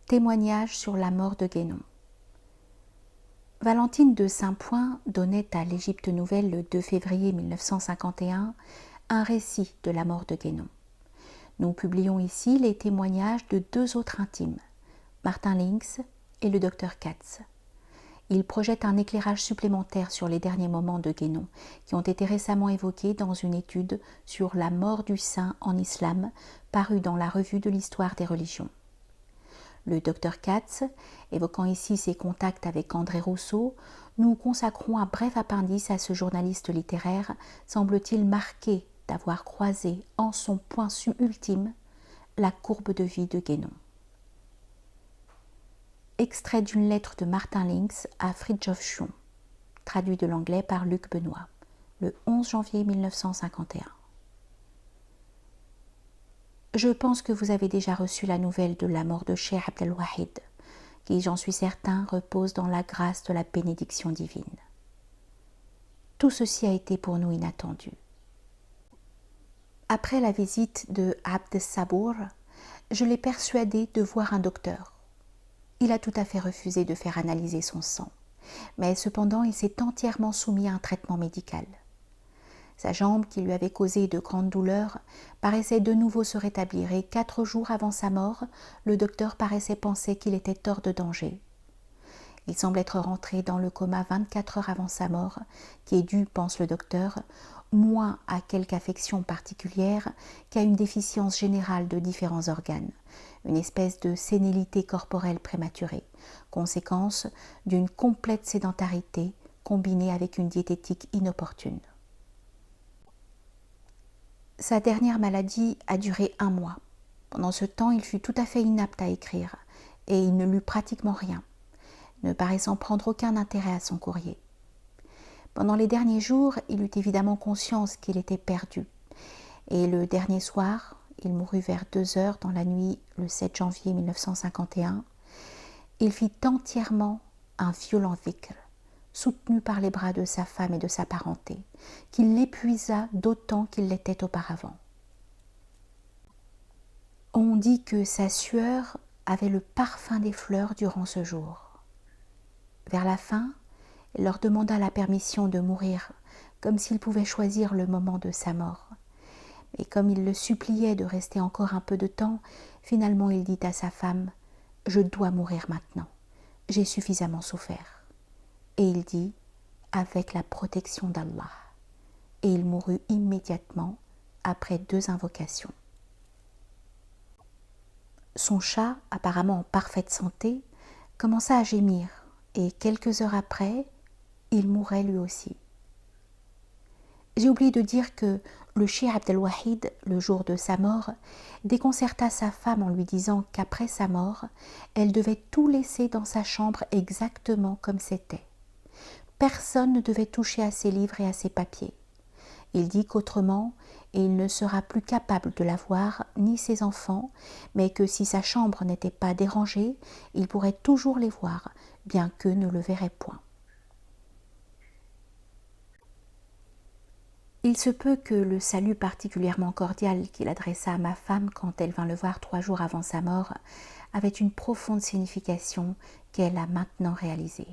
Témoignage sur la mort de Guénon. Valentine de Saint-Point donnait à l'Égypte Nouvelle le 2 février 1951 un récit de la mort de Guénon. Nous publions ici les témoignages de deux autres intimes, Martin Links et le docteur Katz. Ils projettent un éclairage supplémentaire sur les derniers moments de Guénon, qui ont été récemment évoqués dans une étude sur la mort du saint en islam, parue dans la Revue de l'Histoire des religions. Le docteur Katz, évoquant ici ses contacts avec André Rousseau, nous consacrons un bref appendice à ce journaliste littéraire, semble-t-il marqué d'avoir croisé en son point ultime la courbe de vie de Guénon. Extrait d'une lettre de Martin Links à Fridtjof Schuon, traduit de l'anglais par Luc Benoît, le 11 janvier 1951. Je pense que vous avez déjà reçu la nouvelle de la mort de Cheikh Abdelwahid, qui, j'en suis certain, repose dans la grâce de la bénédiction divine. Tout ceci a été pour nous inattendu. Après la visite de Abd Sabour, je l'ai persuadé de voir un docteur. Il a tout à fait refusé de faire analyser son sang, mais cependant il s'est entièrement soumis à un traitement médical. Sa jambe, qui lui avait causé de grandes douleurs, paraissait de nouveau se rétablir et 4 jours avant sa mort, le docteur paraissait penser qu'il était hors de danger. Il semble être rentré dans le coma 24 heures avant sa mort, qui est dû, pense le docteur, moins à quelque affection particulière qu'à une déficience générale de différents organes, une espèce de sénilité corporelle prématurée, conséquence d'une complète sédentarité combinée avec une diététique inopportune. Sa dernière maladie a duré 1 mois. Pendant ce temps, il fut tout à fait inapte à écrire et il ne lut pratiquement rien, ne paraissant prendre aucun intérêt à son courrier. Pendant les derniers jours, il eut évidemment conscience qu'il était perdu. Et le dernier soir, il mourut vers 2 heures dans la nuit le 7 janvier 1951, il fit entièrement un violent dhikr, soutenu par les bras de sa femme et de sa parenté, qui l'épuisa d'autant qu'il l'était auparavant. On dit que sa sueur avait le parfum des fleurs durant ce jour. Vers la fin, il leur demanda la permission de mourir, comme s'il pouvait choisir le moment de sa mort. Mais comme il le suppliait de rester encore un peu de temps, finalement il dit à sa femme « Je dois mourir maintenant, j'ai suffisamment souffert ». Et il dit « avec la protection d'Allah ». Et il mourut immédiatement après 2 invocations. Son chat, apparemment en parfaite santé, commença à gémir et quelques heures après, il mourait lui aussi. J'ai oublié de dire que le cheikh Abdelwahid, le jour de sa mort, déconcerta sa femme en lui disant qu'après sa mort, elle devait tout laisser dans sa chambre exactement comme c'était. Personne ne devait toucher à ses livres et à ses papiers. Il dit qu'autrement, il ne sera plus capable de la voir, ni ses enfants, mais que si sa chambre n'était pas dérangée, il pourrait toujours les voir, bien qu'eux ne le verraient point. Il se peut que le salut particulièrement cordial qu'il adressa à ma femme quand elle vint le voir 3 jours avant sa mort avait une profonde signification qu'elle a maintenant réalisée.